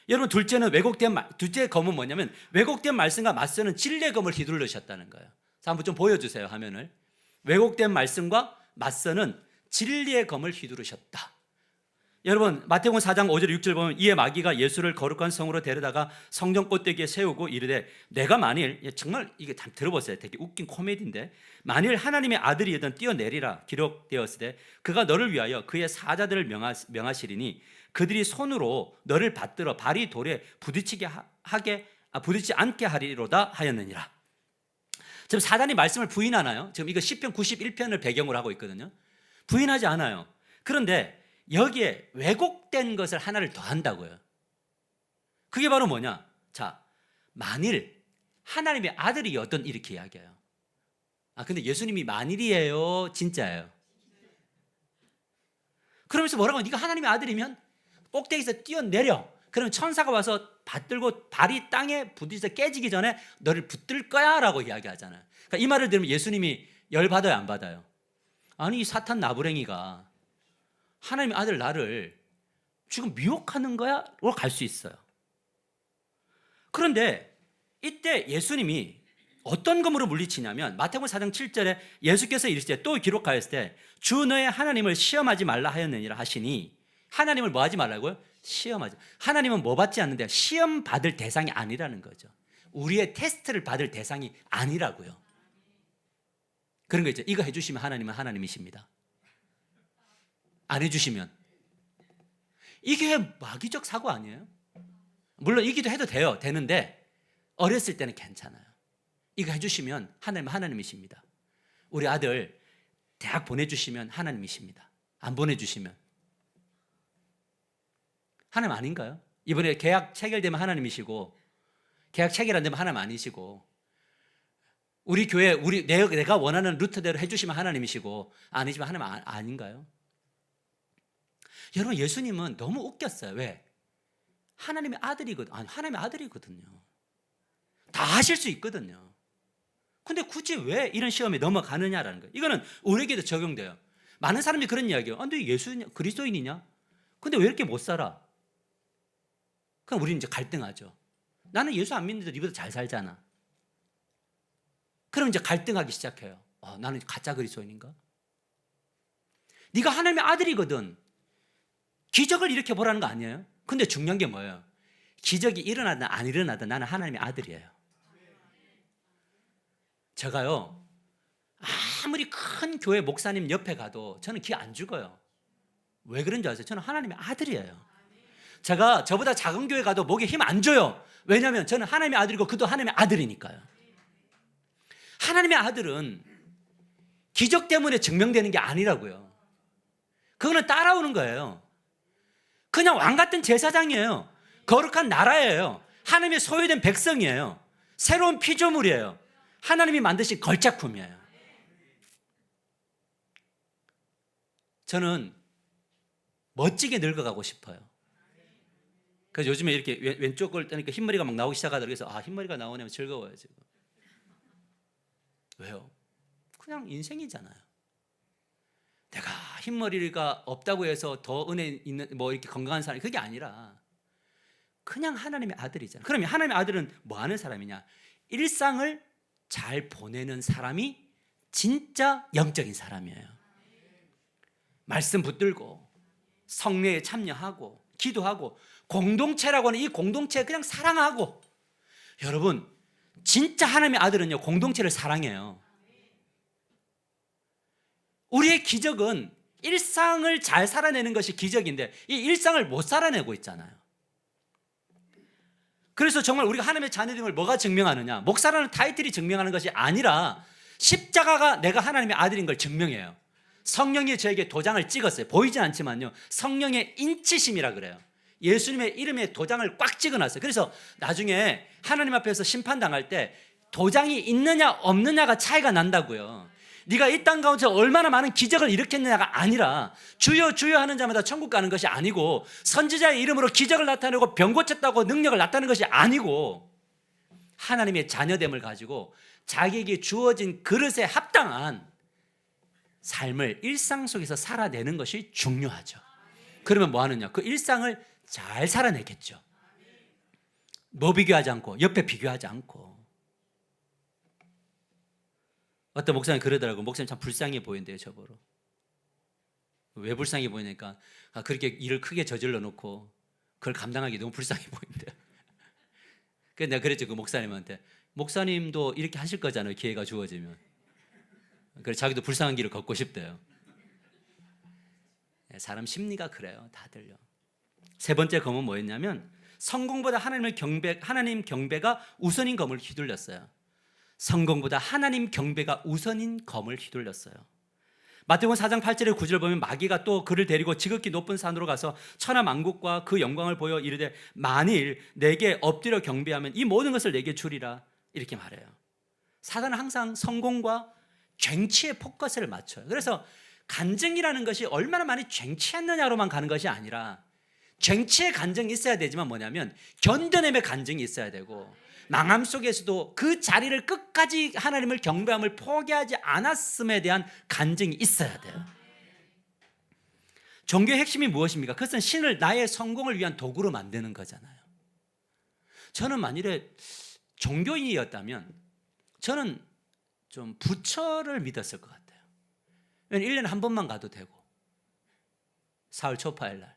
여러분 둘째 검은 뭐냐면 왜곡된 말씀과 맞서는 진리의 검을 휘둘르셨다는 거예요. 자, 한번 좀 보여주세요. 화면을. 왜곡된 말씀과 맞서는 진리의 검을 휘두르셨다. 여러분 마태복음 4장 5절 6절 보면 이에 마귀가 예수를 거룩한 성으로 데려다가 성전 꼭대기에 세우고 이르되 내가 만일 정말 이게 참 들어보세요. 되게 웃긴 코미디인데 만일 하나님의 아들이든 뛰어내리라 기록되었으되 그가 너를 위하여 그의 사자들을 명하시리니 그들이 손으로 너를 받들어 발이 돌에 부딪히지 않게 하리로다 하였느니라. 지금 사단이 말씀을 부인하나요? 지금 이거 시편 91편을 배경으로 하고 있거든요. 부인하지 않아요. 그런데 여기에 왜곡된 것을 하나를 더 한다고요. 그게 바로 뭐냐? 자, 만일 하나님의 아들이었던 이렇게 이야기해요. 근데 예수님이 만일이에요? 진짜예요? 그러면서 뭐라고? 네가 하나님의 아들이면 꼭대기에서 뛰어내려. 그러면 천사가 와서 받들고 발이 땅에 부딪혀 깨지기 전에 너를 붙들 거야 라고 이야기하잖아요. 그러니까 이 말을 들으면 예수님이 열받아요, 안 받아요? 아니, 이 사탄 나부랭이가 하나님의 아들 나를 지금 미혹하는 거야? 로 갈 수 있어요. 그런데 이때 예수님이 어떤 검으로 물리치냐면 마태복음 4장 7절에 예수께서 이르시되 또 기록하였을 때 주 너의 하나님을 시험하지 말라 하였느니라 하시니, 하나님을 뭐 하지 말라고요? 시험하지. 하나님은 뭐 받지 않는데 시험 받을 대상이 아니라는 거죠. 우리의 테스트를 받을 대상이 아니라고요. 그런 거 있죠. 이거 해주시면 하나님은 하나님이십니다. 안 해주시면 이게 마귀적 사고 아니에요? 물론 이기도 해도 돼요. 되는데 어렸을 때는 괜찮아요. 이거 해주시면 하나님은 하나님이십니다. 우리 아들 대학 보내주시면 하나님이십니다. 안 보내주시면 하나님 아닌가요? 이번에 계약 체결되면 하나님이시고, 계약 체결 안 되면 하나님 아니시고, 우리 교회 내가 원하는 루트대로 해주시면 하나님이시고, 아니지만 하나님 아닌가요? 여러분, 예수님은 너무 웃겼어요. 왜? 하나님의 아들이거든요. 하나님의 아들이거든요. 다 하실 수 있거든요. 근데 굳이 왜 이런 시험에 넘어가느냐라는 거예요. 이거는 우리에게도 적용돼요. 많은 사람이 그런 이야기해요. 너 예수 그리스도인이냐? 근데 왜 이렇게 못 살아? 그럼 우리는 이제 갈등하죠. 나는 예수 안 믿는데 니보다 잘 살잖아. 그럼 이제 갈등하기 시작해요. 나는 가짜 그리스도인인가? 네가 하나님의 아들이거든. 기적을 일으켜보라는 거 아니에요? 근데 중요한 게 뭐예요? 기적이 일어나든 안 일어나든 나는 하나님의 아들이에요. 제가요, 아무리 큰 교회 목사님 옆에 가도 저는 기 안 죽어요. 왜 그런지 아세요? 저는 하나님의 아들이에요. 제가 저보다 작은 교회 가도 목에 힘 안 줘요. 왜냐하면 저는 하나님의 아들이고 그도 하나님의 아들이니까요. 하나님의 아들은 기적 때문에 증명되는 게 아니라고요. 그거는 따라오는 거예요. 그냥 왕 같은 제사장이에요. 거룩한 나라예요. 하나님의 소유된 백성이에요. 새로운 피조물이에요. 하나님이 만드신 걸작품이에요. 저는 멋지게 늙어가고 싶어요. 그래서 요즘에 이렇게 왼쪽을 뜨니까 흰머리가 막 나오기 시작하더라고요. 그래서 흰머리가 나오네요. 즐거워요 지금. 왜요? 그냥 인생이잖아요. 내가 흰머리가 없다고 해서 더 은혜 있는 뭐 이렇게 건강한 사람이 그게 아니라 그냥 하나님의 아들이잖아요. 그러면 하나님의 아들은 뭐 하는 사람이냐? 일상을 잘 보내는 사람이 진짜 영적인 사람이에요. 말씀 붙들고 성례에 참여하고 기도하고 공동체라고 하는 이 공동체에 그냥 사랑하고. 여러분, 진짜 하나님의 아들은요, 공동체를 사랑해요. 우리의 기적은 일상을 잘 살아내는 것이 기적인데 이 일상을 못 살아내고 있잖아요. 그래서 정말 우리가 하나님의 자녀됨을 뭐가 증명하느냐? 목사라는 타이틀이 증명하는 것이 아니라 십자가가 내가 하나님의 아들인 걸 증명해요. 성령이 저에게 도장을 찍었어요. 보이진 않지만요, 성령의 인치심이라 그래요. 예수님의 이름에 도장을 꽉 찍어놨어요. 그래서 나중에 하나님 앞에서 심판당할 때 도장이 있느냐 없느냐가 차이가 난다고요. 네가 이 땅 가운데 얼마나 많은 기적을 일으켰느냐가 아니라 주여 주여 하는 자마다 천국 가는 것이 아니고, 선지자의 이름으로 기적을 나타내고 병 고쳤다고 능력을 나타내는 것이 아니고, 하나님의 자녀됨을 가지고 자기에게 주어진 그릇에 합당한 삶을 일상 속에서 살아내는 것이 중요하죠. 그러면 뭐 하느냐? 그 일상을 잘 살아내겠죠. 뭐 비교하지 않고, 옆에 비교하지 않고. 어떤 목사님이 그러더라고요. 목사님 참 불쌍해 보인대요, 저보러. 왜 불쌍해 보이니까 그렇게 일을 크게 저질러 놓고 그걸 감당하기 너무 불쌍해 보인대요. 그래서 내가 그랬죠, 그 목사님한테. 목사님도 이렇게 하실 거잖아요, 기회가 주어지면. 그래서 자기도 불쌍한 길을 걷고 싶대요. 사람 심리가 그래요, 다들요. 세 번째 검은 뭐였냐면 성공보다 하나님 경배가 우선인 검을 휘둘렸어요. 성공보다 하나님 경배가 우선인 검을 휘둘렀어요. 마태복음 4장 8절의 9절 보면 마귀가 또 그를 데리고 지극히 높은 산으로 가서 천하 만국과 그 영광을 보여 이르되 만일 내게 엎드려 경배하면 이 모든 것을 내게 주리라 이렇게 말해요. 사단은 항상 성공과 쟁취의 포커스를 맞춰요. 그래서 간증이라는 것이 얼마나 많이 쟁취했느냐로만 가는 것이 아니라 쟁취의 간증이 있어야 되지만 뭐냐면 견뎌냄의 간증이 있어야 되고 망함 속에서도 그 자리를 끝까지 하나님을 경배함을 포기하지 않았음에 대한 간증이 있어야 돼요. 종교의 핵심이 무엇입니까? 그것은 신을 나의 성공을 위한 도구로 만드는 거잖아요. 저는 만일에 종교인이었다면 저는 좀 부처를 믿었을 것 같아요. 왜냐면 1년에 한 번만 가도 되고 사흘 초파일 날.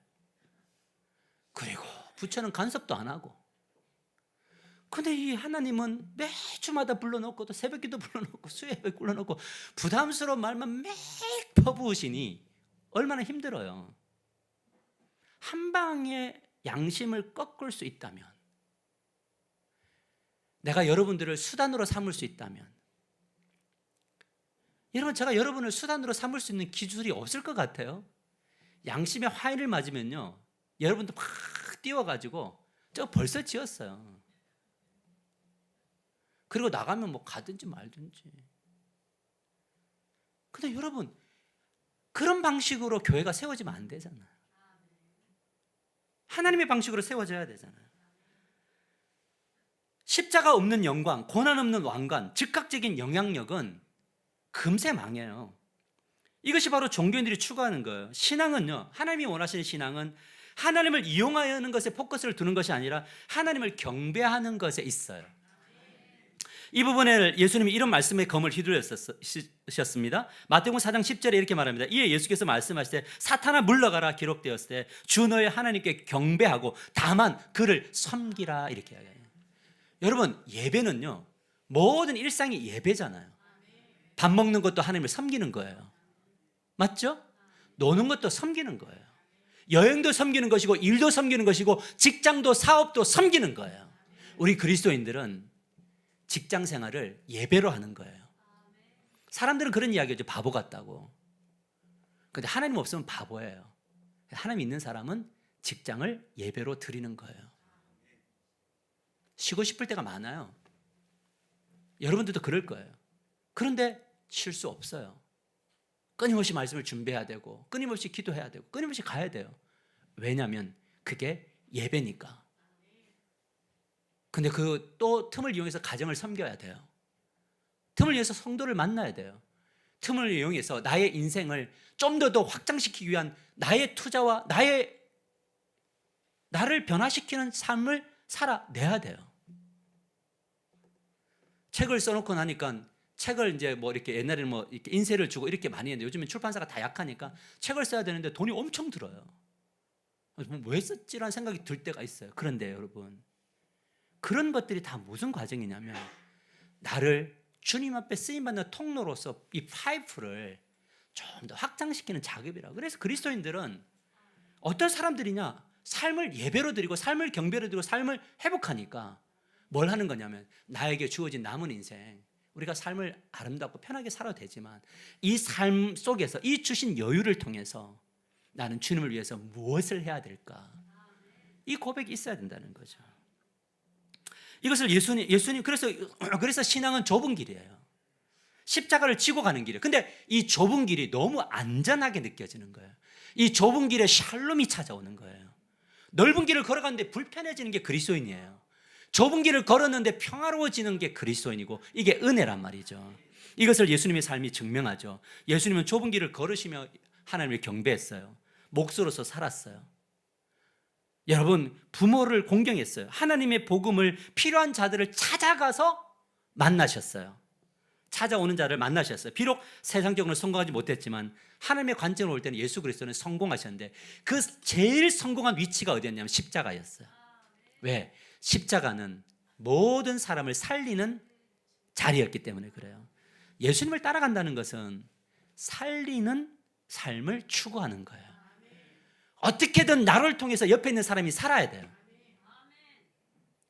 그리고 부처는 간섭도 안 하고. 근데 이 하나님은 매주마다 불러놓고 또 새벽기도 불러놓고 수요예배 불러놓고 부담스러운 말만 매일 퍼부으시니 얼마나 힘들어요. 한 방에 양심을 꺾을 수 있다면, 내가 여러분들을 수단으로 삼을 수 있다면, 여러분 제가 여러분을 수단으로 삼을 수 있는 기술이 없을 것 같아요. 양심의 화인을 맞으면요 여러분도 막 뛰어가지고 저 벌써 지었어요. 그리고 나가면 뭐 가든지 말든지. 근데 여러분 그런 방식으로 교회가 세워지면 안 되잖아요. 하나님의 방식으로 세워져야 되잖아요. 십자가 없는 영광, 고난 없는 왕관, 즉각적인 영향력은 금세 망해요. 이것이 바로 종교인들이 추구하는 거예요. 신앙은요, 하나님이 원하시는 신앙은 하나님을 이용하는 것에 포커스를 두는 것이 아니라 하나님을 경배하는 것에 있어요. 이 부분에 예수님이 이런 말씀에 검을 휘두르셨습니다. 마태복음 4장 10절에 이렇게 말합니다. 이에 예수께서 말씀하시되 사탄아 물러가라 기록되었을 때 주 너의 하나님께 경배하고 다만 그를 섬기라 이렇게 이야기해요. 여러분 예배는요 모든 일상이 예배잖아요. 밥 먹는 것도 하나님을 섬기는 거예요. 맞죠? 노는 것도 섬기는 거예요. 여행도 섬기는 것이고 일도 섬기는 것이고 직장도 사업도 섬기는 거예요. 우리 그리스도인들은 직장 생활을 예배로 하는 거예요. 사람들은 그런 이야기하죠. 바보 같다고. 근데 하나님 없으면 바보예요. 하나님 있는 사람은 직장을 예배로 드리는 거예요. 쉬고 싶을 때가 많아요. 여러분들도 그럴 거예요. 그런데 쉴 수 없어요. 끊임없이 말씀을 준비해야 되고 끊임없이 기도해야 되고 끊임없이 가야 돼요. 왜냐하면 그게 예배니까. 근데 그 또 틈을 이용해서 가정을 섬겨야 돼요. 틈을 이용해서 성도를 만나야 돼요. 틈을 이용해서 나의 인생을 좀 더 확장시키기 위한 나의 투자와 나를 변화시키는 삶을 살아내야 돼요. 책을 써놓고 나니까 책을 이제 뭐 이렇게 옛날에는 뭐 이렇게 인쇄를 주고 이렇게 많이 했는데 요즘엔 출판사가 다 약하니까 책을 써야 되는데 돈이 엄청 들어요. 왜 썼지라는 생각이 들 때가 있어요. 그런데 여러분 그런 것들이 다 무슨 과정이냐면 나를 주님 앞에 쓰임받는 통로로서 이 파이프를 좀 더 확장시키는 작업이라고. 그래서 그리스도인들은 어떤 사람들이냐 삶을 예배로 드리고 삶을 경배로 드리고 삶을 회복하니까 뭘 하는 거냐면 나에게 주어진 남은 인생 우리가 삶을 아름답고 편하게 살아도 되지만 이 삶 속에서 이 주신 여유를 통해서 나는 주님을 위해서 무엇을 해야 될까 이 고백이 있어야 된다는 거죠. 이것을 예수님 그래서 신앙은 좁은 길이에요. 십자가를 지고 가는 길이에요. 근데 이 좁은 길이 너무 안전하게 느껴지는 거예요. 이 좁은 길에 샬롬이 찾아오는 거예요. 넓은 길을 걸어가는데 불편해지는 게 그리스도인이에요. 좁은 길을 걸었는데 평화로워지는 게 그리스도인이고 이게 은혜란 말이죠. 이것을 예수님의 삶이 증명하죠. 예수님은 좁은 길을 걸으시며 하나님을 경배했어요. 목수로서 살았어요. 여러분 부모를 공경했어요. 하나님의 복음을 필요한 자들을 찾아가서 만나셨어요. 찾아오는 자를 만나셨어요. 비록 세상적으로 성공하지 못했지만 하나님의 관점으로 올 때는 예수 그리스도는 성공하셨는데 그 제일 성공한 위치가 어디였냐면 십자가였어요. 왜? 십자가는 모든 사람을 살리는 자리였기 때문에 그래요. 예수님을 따라간다는 것은 살리는 삶을 추구하는 거예요. 어떻게든 나를 통해서 옆에 있는 사람이 살아야 돼요.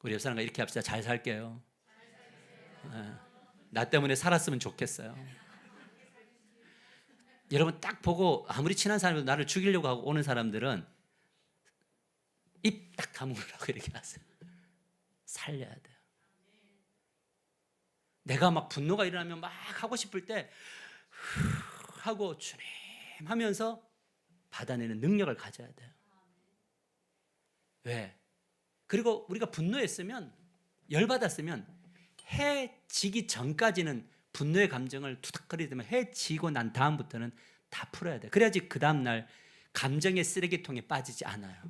우리 옆 사람과 이렇게 합시다. 잘 살게요. 나 때문에 살았으면 좋겠어요. 여러분 딱 보고 아무리 친한 사람이도 나를 죽이려고 하고 오는 사람들은 입 딱 다물으라고 이렇게 하세요. 살려야 돼요. 내가 막 분노가 일어나면 막 하고 싶을 때 하고 주님 하면서 받아내는 능력을 가져야 돼요. 왜? 그리고 우리가 분노했으면, 열받았으면 해지기 전까지는 분노의 감정을 투닥거리면 해지고 난 다음부터는 다 풀어야 돼. 그래야지 그 다음날 감정의 쓰레기통에 빠지지 않아요.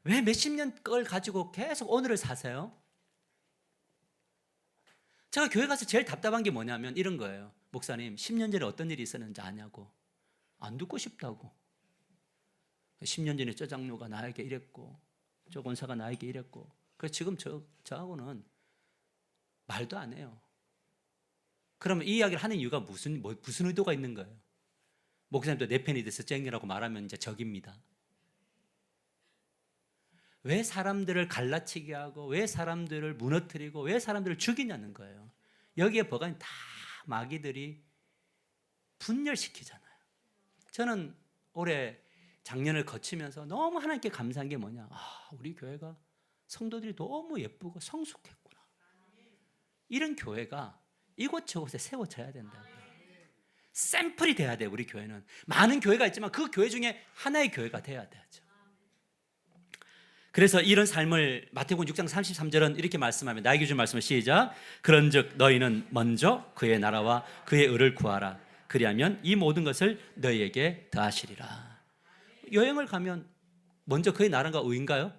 왜 몇십 년 걸 가지고 계속 오늘을 사세요? 제가 교회 가서 제일 답답한 게 뭐냐면 이런 거예요. 목사님 10년 전에 어떤 일이 있었는지 아냐고. 안 듣고 싶다고. 10년 전에 저 장로가 나에게 이랬고 저 권사가 나에게 이랬고, 그래서 지금 저하고는 말도 안 해요. 그러면 이 이야기를 하는 이유가 무슨 의도가 있는 거예요? 목사님도 내 편이 돼서 쨍이라고 말하면 이제 적입니다. 왜 사람들을 갈라치게 하고 왜 사람들을 무너뜨리고 왜 사람들을 죽이냐는 거예요. 여기에 버간이 다 마귀들이 분열시키잖아요. 저는 올해 작년을 거치면서 너무 하나님께 감사한 게 뭐냐, 우리 교회가 성도들이 너무 예쁘고 성숙했구나. 이런 교회가 이곳저곳에 세워져야 된다고요. 샘플이 돼야 돼요. 우리 교회는 많은 교회가 있지만 그 교회 중에 하나의 교회가 돼야 되죠. 그래서 이런 삶을 마태복음 6장 33절은 이렇게 말씀하면, 나에게 준 말씀을 시작. 그런즉 너희는 먼저 그의 나라와 그의 의를 구하라. 그리하면 이 모든 것을 너희에게 더하시리라. 여행을 가면 먼저 그의 나라가 의인가요?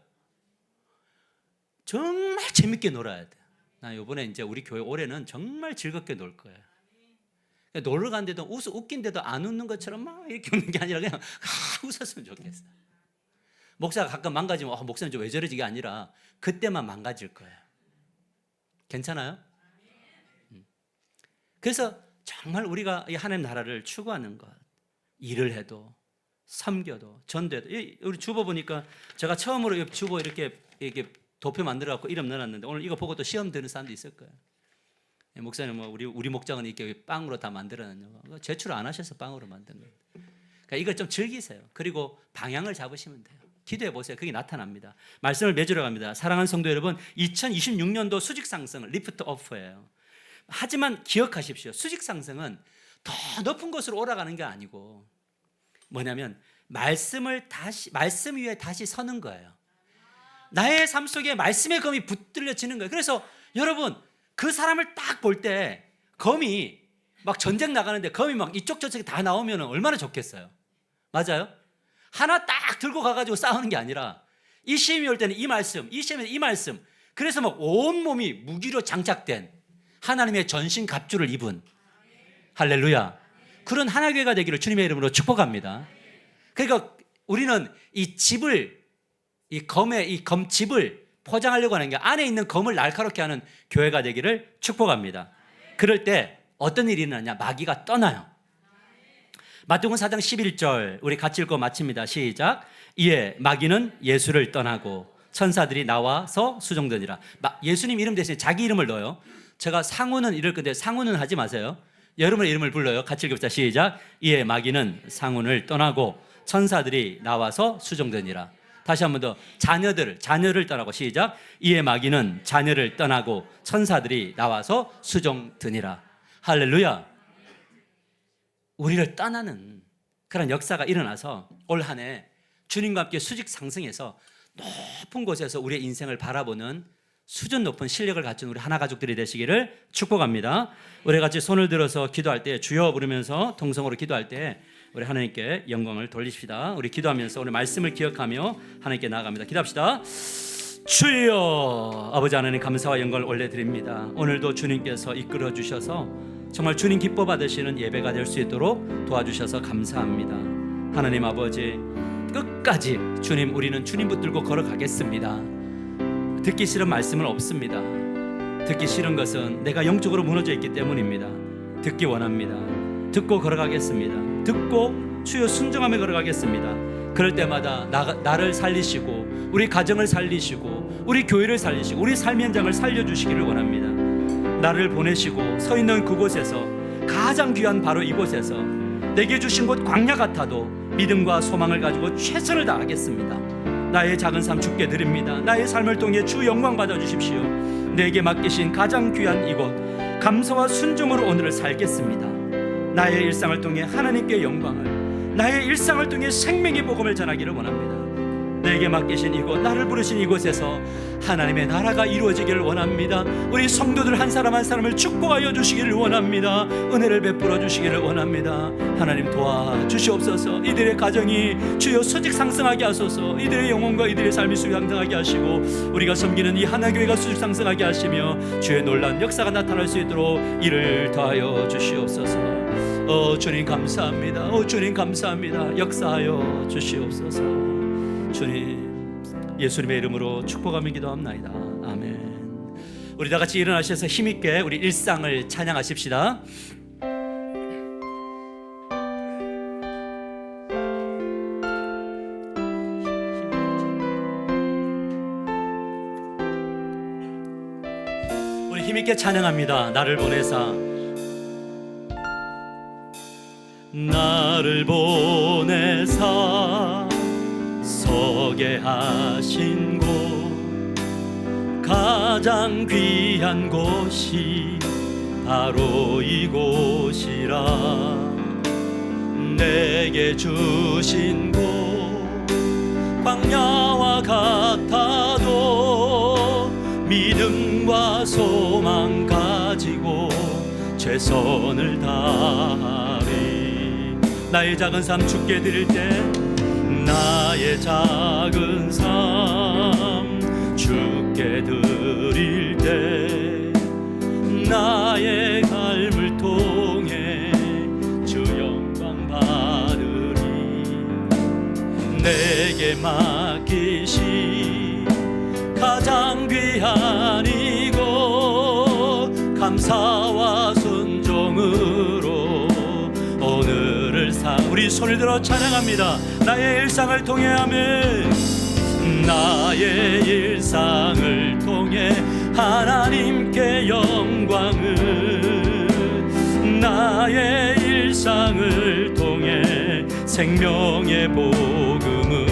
정말 재밌게 놀아야 돼요. 나 이번에 이제 우리 교회 올해는 정말 즐겁게 놀 거예요. 놀러 갔는데도 웃긴데도 안 웃는 것처럼 막 이렇게 웃는 게 아니라 그냥 웃었으면 좋겠어요. 목사가 가끔 망가지면 목사님 좀 왜 저러지 게 아니라 그때만 망가질 거예요. 괜찮아요? 그래서 정말 우리가 이 하나님 나라를 추구하는 것, 일을 해도 섬겨도 전도해도, 우리 주보 보니까 제가 처음으로 주보 이렇게 도표 만들어 갖고 이름 넣어놨는데 오늘 이거 보고 또 시험 드는 사람도 있을 거예요. 목사님 우리 목장은 이렇게 빵으로 다 만들어놨냐고. 제출 안 하셔서 빵으로 만든 거예요. 그러니까 이걸 좀 즐기세요. 그리고 방향을 잡으시면 돼요. 기도해 보세요. 그게 나타납니다. 말씀을 맺으러 갑니다. 사랑하는 성도 여러분, 2026년도 수직 상승은 리프트 오프예요. 하지만 기억하십시오. 수직 상승은 더 높은 곳으로 올라가는 게 아니고 뭐냐면 말씀 위에 다시 서는 거예요. 나의 삶 속에 말씀의 검이 붙들려지는 거예요. 그래서 여러분, 그 사람을 딱 볼 때 검이 막 전쟁 나가는데 검이 막 이쪽 저쪽에 다 나오면 얼마나 좋겠어요. 맞아요? 하나 딱 들고 가가지고 싸우는 게 아니라 이 시험이 올 때는 이 말씀, 이 시험에는 이 말씀. 그래서 막 온몸이 무기로 장착된 하나님의 전신 갑주를 입은, 할렐루야, 그런 하나교회가 되기를 주님의 이름으로 축복합니다. 그러니까 우리는 이 집을, 이 검집을 포장하려고 하는 게 안에 있는 검을 날카롭게 하는 교회가 되기를 축복합니다. 그럴 때 어떤 일이 일어나냐? 마귀가 떠나요. 마태복음 4장 11절 우리 같이 읽고 마칩니다. 시작. 이에 마귀는 예수를 떠나고 천사들이 나와서 수종되니라. 예수님 이름 대신에 자기 이름을 넣어요. 제가 상우는 이럴 건데 상우는 하지 마세요. 여러분의 이름을 불러요. 같이 읽읍시다. 시작. 이에 마귀는 상훈을 떠나고 천사들이 나와서 수종되니라. 다시 한 번 더. 자녀를 떠나고. 시작. 이에 마귀는 자녀를 떠나고 천사들이 나와서 수종드니라. 할렐루야. 우리를 떠나는 그런 역사가 일어나서 올 한 해 주님과 함께 수직 상승해서 높은 곳에서 우리의 인생을 바라보는 수준 높은 실력을 갖춘 우리 하나 가족들이 되시기를 축복합니다. 우리 같이 손을 들어서 기도할 때 주여 부르면서 통성으로 기도할 때 우리 하나님께 영광을 돌리십시다. 우리 기도하면서 오늘 말씀을 기억하며 하나님께 나아갑니다. 기도합시다. 주여, 아버지 하나님 감사와 영광을 올려드립니다. 오늘도 주님께서 이끌어 주셔서 정말 주님 기뻐 받으시는 예배가 될 수 있도록 도와주셔서 감사합니다. 하나님 아버지, 끝까지 주님, 우리는 주님 붙들고 걸어가겠습니다. 듣기 싫은 말씀은 없습니다. 듣기 싫은 것은 내가 영적으로 무너져 있기 때문입니다. 듣기 원합니다. 듣고 걸어가겠습니다. 듣고 주여 순종하며 걸어가겠습니다. 그럴 때마다 나를 살리시고 우리 가정을 살리시고 우리 교회를 살리시고 우리 삶의 현장을 살려주시기를 원합니다. 나를 보내시고 서 있는 그곳에서 가장 귀한 바로 이곳에서 내게 주신 곳 광야 같아도 믿음과 소망을 가지고 최선을 다하겠습니다. 나의 작은 삶 주께 드립니다. 나의 삶을 통해 주 영광 받아주십시오. 내게 맡기신 가장 귀한 이곳 감사와 순종으로 오늘을 살겠습니다. 나의 일상을 통해 하나님께 영광을, 나의 일상을 통해 생명의 복음을 전하기를 원합니다. 내게 맡기신 이곳, 나를 부르신 이곳에서 하나님의 나라가 이루어지기를 원합니다. 우리 성도들 한 사람 한 사람을 축복하여 주시기를 원합니다. 은혜를 베풀어 주시기를 원합니다. 하나님 도와주시옵소서. 이들의 가정이 주여 수직 상승하게 하소서. 이들의 영혼과 이들의 삶이 수직 상승하게 하시고 우리가 섬기는 이 하나교회가 수직 상승하게 하시며 주의 놀라운 역사가 나타날 수 있도록 이를 더하여 주시옵소서. 주님 감사합니다. 주님 감사합니다. 역사하여 주시옵소서. 주님, 예수님의 이름으로 축복하며 기도합나이다. 아멘. 우리 다 같이 일어나셔서 힘있게 우리 일상을 찬양하십시다. 우리 힘있게 찬양합니다. 나를 보내사, 나를 보내사 서게 하신 곳, 가장 귀한 곳이 바로 이곳이라. 내게 주신 곳 광야와 같아도 믿음과 소망 가지고 최선을 다하리. 나의 작은 삶 주께 드릴 때, 나의 작은 삶 주께 드릴 때, 나의 삶을 통해 주 영광 받으리. 내게 맡기시 가장 귀한 이곳 감사와 순종으로 오늘을 우리 손을 들어 찬양합니다. 나의 일상을 통해 아멘. 나의 일상을 통해 하나님께 영광을, 나의 일상을 통해 생명의 복음을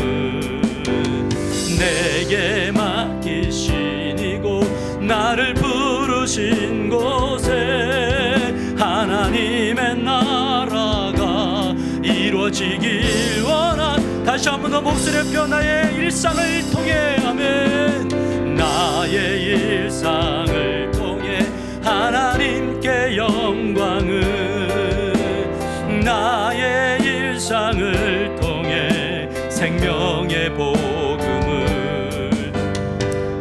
내게 맡기신 이곳, 나를 부르신 곳에 하나님의 나라가 이루어지길 원한. 다시 한 번 더 목소리 펴 나의 일상을 통해 아멘. 나의 일상을 통해 하나님께 영광을, 나의 일상을 통해 생명의 복음을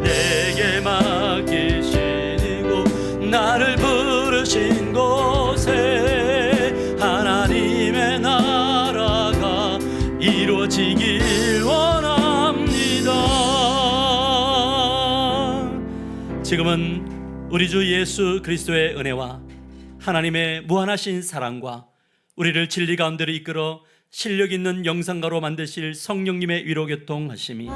내게 맡기신 이곳, 나를 부르신 곳에 하나님의 나라가 이루어지길 원합니다. 지금은 우리 주 예수 그리스도의 은혜와 하나님의 무한하신 사랑과 우리를 진리 가운데로 이끌어 실력 있는 영상가로 만드실 성령님의 위로교통하심이,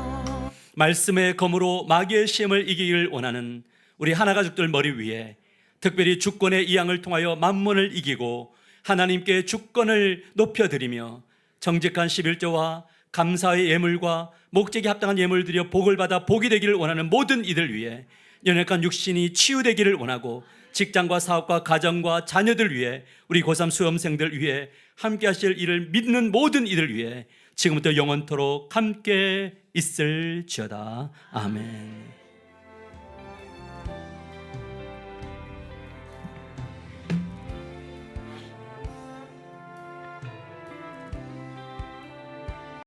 말씀의 검으로 마귀의 시험을 이기길 원하는 우리 하나가족들 머리 위에 특별히 주권의 이양을 통하여 만몬을 이기고 하나님께 주권을 높여드리며 정직한 11조와 감사의 예물과 목적에 합당한 예물을 드려 복을 받아 복이 되기를 원하는 모든 이들 위해, 연약한 육신이 치유되기를 원하고 직장과 사업과 가정과 자녀들 위해, 우리 고3 수험생들 위해, 함께 하실 일을 믿는 모든 이들 위해 지금부터 영원토록 함께 있을지어다. 아멘.